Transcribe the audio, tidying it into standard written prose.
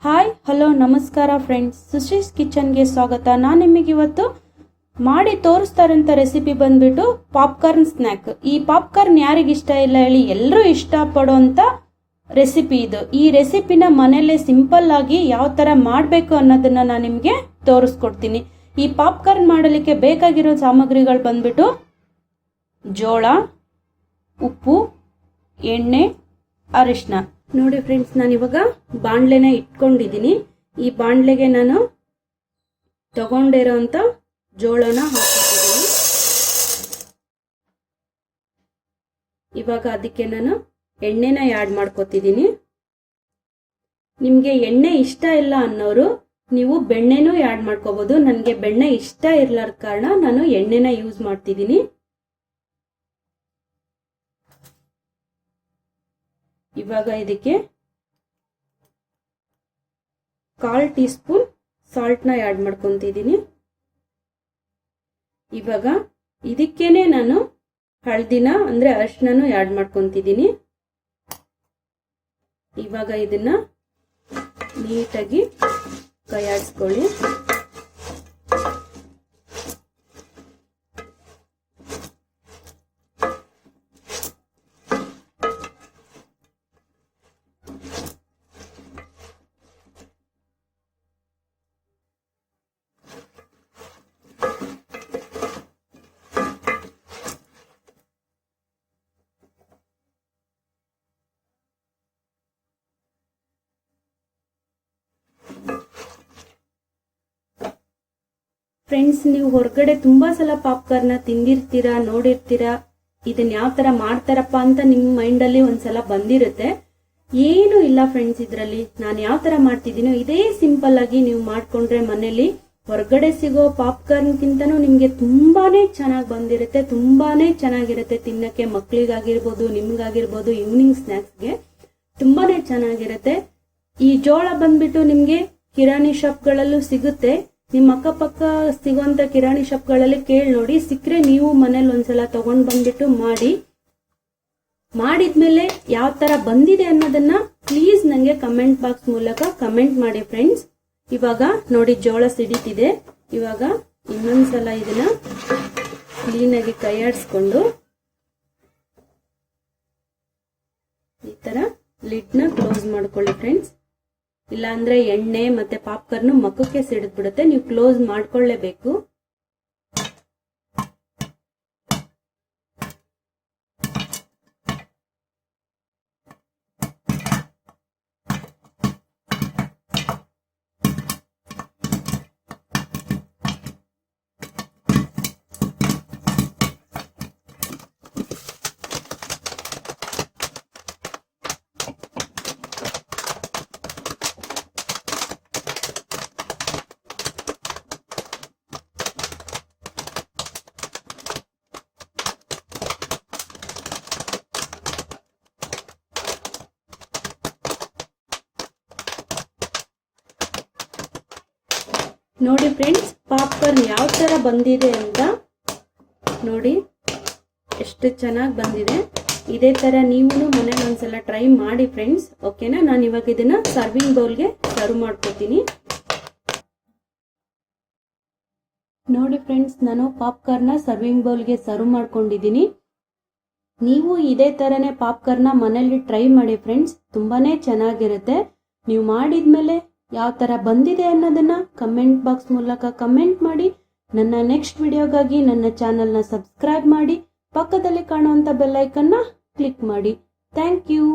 Hi hello ನಮಸ್ಕಾರ friends, ಸುಶ್ರೀಸ್ ಕಿಚನ್ಗೆ ಸ್ವಾಗತ. ನಾನು ನಿಮಗೆ ಇವತ್ತು ಮಾಡಿ ತೋರಿಸ್ತಾರಂತ ರೆಸಿಪಿ ಬಂದ್ಬಿಟ್ಟು ಪಾಪ್ಕಾರ್ನ್ ಸ್ನ್ಯಾಕ್. ಈ ಪಾಪ್ಕಾರ್ನ್ ಯಾರಿಗೆ ಇಷ್ಟ ಇಲ್ಲ ಹೇಳಿ, ಎಲ್ಲರೂ ಇಷ್ಟಪಡೋಂಥ ರೆಸಿಪಿ ಇದು. ಈ ರೆಸಿಪಿನ ಮನೆಯಲ್ಲೇ ಸಿಂಪಲ್ ಆಗಿ ಯಾವ ಥರ ಮಾಡಬೇಕು ಅನ್ನೋದನ್ನ ನಾನು ನಿಮಗೆ ತೋರಿಸ್ಕೊಡ್ತೀನಿ. ಈ ಪಾಪ್ಕಾರ್ನ್ ಮಾಡಲಿಕ್ಕೆ ಬೇಕಾಗಿರೋ ಸಾಮಗ್ರಿಗಳು ಬಂದ್ಬಿಟ್ಟು ಜೋಳ, ಉಪ್ಪು, ಎಣ್ಣೆ, ಅರಿಶಿನ. ನೋಡಿ ಫ್ರೆಂಡ್ಸ್, ನಾನು ಇವಾಗ ಬಾಣಲೆನ ಇಟ್ಕೊಂಡಿದ್ದೀನಿ. ಈ ಬಾಣಲೆಗೆ ನಾನು ತಗೊಂಡಿರೋಂಥ ಜೋಳನ ಹಾಕಿದ್ದೀನಿ. ಇವಾಗ ಅದಕ್ಕೆ ನಾನು ಎಣ್ಣೆನ ಆ್ಯಡ್ ಮಾಡ್ಕೊತಿದ್ದೀನಿ. ನಿಮಗೆ ಎಣ್ಣೆ ಇಷ್ಟ ಇಲ್ಲ ಅನ್ನೋರು ನೀವು ಬೆಣ್ಣೆನೂ ಆ್ಯಡ್ ಮಾಡ್ಕೋಬಹುದು. ನನಗೆ ಬೆಣ್ಣೆ ಇಷ್ಟ ಇರ್ಲಾರ ಕಾರಣ ನಾನು ಎಣ್ಣೆನ ಯೂಸ್ ಮಾಡ್ತಿದ್ದೀನಿ. ಇವಾಗ ಇದಕ್ಕೆ 1/4 ಟೀ ಸ್ಪೂನ್ ಸಾಲ್ಟ್ನ ಆ್ಯಡ್ ಮಾಡ್ಕೊತಿದ್ದೀನಿ. ಇವಾಗ ಇದಕ್ಕೇನೆ ನಾನು ಹಳದಿನ ಅಂದ್ರೆ ಅರಿಶಿನನು ಆ್ಯಡ್ ಮಾಡ್ಕೊತಿದ್ದೀನಿ. ಇವಾಗ ಇದನ್ನ ನೀಟಾಗಿ ಕೈ ಆಡಿಸ್ಕೊಳ್ಳಿ. ಫ್ರೆಂಡ್ಸ್, ನೀವು ಹೊರಗಡೆ ತುಂಬಾ ಸಲ ಪಾಪ್ಕಾರ್ನ್ ತಿಂದಿರ್ತೀರಾ, ನೋಡಿರ್ತೀರಾ. ಇದನ್ನ ಯಾವ ತರ ಮಾಡ್ತಾರಪ್ಪ ಅಂತ ನಿಮ್ಮ ಮೈಂಡ್ ಅಲ್ಲಿ ಒಂದ್ಸಲ ಬಂದಿರುತ್ತೆ. ಏನು ಇಲ್ಲ ಫ್ರೆಂಡ್ಸ್, ಇದ್ರಲ್ಲಿ ನಾನು ಯಾವ ತರ ಮಾಡ್ತಿದ್ದೀನೋ ಇದೇ ಸಿಂಪಲ್ ಆಗಿ ನೀವು ಮಾಡ್ಕೊಂಡ್ರೆ ಮನೇಲಿ ಹೊರಗಡೆ ಸಿಗೋ ಪಾಪ್ಕಾರ್ನ್ ಗಿಂತನೂ ನಿಮ್ಗೆ ತುಂಬಾನೇ ಚೆನ್ನಾಗಿ ಬಂದಿರುತ್ತೆ. ತುಂಬಾನೇ ಚೆನ್ನಾಗಿರುತ್ತೆ ತಿನ್ನಕ್ಕೆ. ಮಕ್ಳಿಗಾಗಿರ್ಬೋದು, ನಿಮ್ಗಾಗಿರ್ಬೋದು, ಈವ್ನಿಂಗ್ ಸ್ನ್ಯಾಕ್ಸ್ಗೆ ತುಂಬಾನೇ ಚೆನ್ನಾಗಿರುತ್ತೆ. ಈ ಜೋಳ ಬಂದ್ಬಿಟ್ಟು ನಿಮ್ಗೆ ಕಿರಾಣಿ ಶಾಪ್ಗಳಲ್ಲೂ ಸಿಗುತ್ತೆ. ನಿಮ್ಮ ಅಕ್ಕಪಕ್ಕ ಸಿಗೋಂತ ಕಿರಾಣಿ ಶಾಪ್ಗಳಲ್ಲಿ ಕೇಳಿ ನೋಡಿ. ಸಿಕ್ಕರೆ ನೀವು ಮನೇಲಿ ಒಂದ್ಸಲ ತಗೊಂಡ್ ಬಂದ್ಬಿಟ್ಟು ಮಾಡಿದ್ಮೇಲೆ ಯಾವ ತರ ಬಂದಿದೆ ಅನ್ನೋದನ್ನ ಪ್ಲೀಸ್ ನಂಗೆ ಕಮೆಂಟ್ ಬಾಕ್ಸ್ ಮೂಲಕ ಕಮೆಂಟ್ ಮಾಡಿ ಫ್ರೆಂಡ್ಸ್. ಇವಾಗ ನೋಡಿ ಜೋಳ ಸಿಡಿತಿದೆ. ಇವಾಗ ಇನ್ನೊಂದ್ಸಲ ಇದನ್ನ ಕ್ಲೀನಾಗಿ ಕೈ ಆಡಿಸ್ಕೊಂಡು ಈ ತರ ಲಿಡ್ನ ಕ್ಲೋಸ್ ಮಾಡ್ಕೊಳ್ಳಿ ಫ್ರೆಂಡ್ಸ್. ಇಲ್ಲ ಅಂದ್ರೆ ಎಣ್ಣೆ ಮತ್ತೆ ಪಾಪ್ಕಾರ್ನ್ ಮಕ್ಕಕ್ಕೆ ಸಿಡಿದ್ಬಿಡುತ್ತೆ. ನೀವು ಕ್ಲೋಸ್ ಮಾಡ್ಕೊಳ್ಳೇಬೇಕು. ನೋಡಿ ಫ್ರೆಂಡ್ಸ್, ಪಾಪ್ಕಾರ್ನ್ ಯಾವ ತರ ಬಂದಿದೆ ಅಂತ ನೋಡಿ, ಎಷ್ಟು ಚೆನ್ನಾಗಿ ಬಂದಿದೆ. ಇದೇ ತರ ನೀವು ಮನೇಲಿ ಒಂದ್ಸಲ ಟ್ರೈ ಮಾಡಿ ಫ್ರೆಂಡ್ಸ್. ಓಕೆನಾ? ನಾನು ಇವಾಗ ಇದನ್ನ ಸರ್ವಿಂಗ್ ಬೌಲ್ಗೆ ಸರ್ವ್ ಮಾಡ್ಕೊತೀನಿ. ನೋಡಿ ಫ್ರೆಂಡ್ಸ್, ನಾನು ಪಾಪ್ಕಾರ್ನ್ ಸರ್ವಿಂಗ್ ಬೌಲ್ಗೆ ಸರ್ವ್ ಮಾಡ್ಕೊಂಡಿದ್ದೀನಿ. ನೀವು ಇದೇ ತರನೇ ಪಾಪ್ಕಾರ್ನ್ ಮನೇಲಿ ಟ್ರೈ ಮಾಡಿ ಫ್ರೆಂಡ್ಸ್. ತುಂಬಾನೇ ಚೆನ್ನಾಗಿರುತ್ತೆ. ನೀವು ಮಾಡಿದ್ಮೇಲೆ ಯಾವ ತರ ಬಂದಿದೆ ಅನ್ನೋದನ್ನ ಕಮೆಂಟ್ ಬಾಕ್ಸ್ ಮೂಲಕ ಕಮೆಂಟ್ ಮಾಡಿ. ನನ್ನ ನೆಕ್ಸ್ಟ್ ವಿಡಿಯೋಗಾಗಿ ನನ್ನ ಚಾನೆಲ್ನ ಸಬ್ಸ್ಕ್ರೈಬ್ ಮಾಡಿ. ಪಕ್ಕದಲ್ಲಿ ಕಾಣುವಂತ ಬೆಲ್ ಐಕನ್ನ ಕ್ಲಿಕ್ ಮಾಡಿ. Thank you.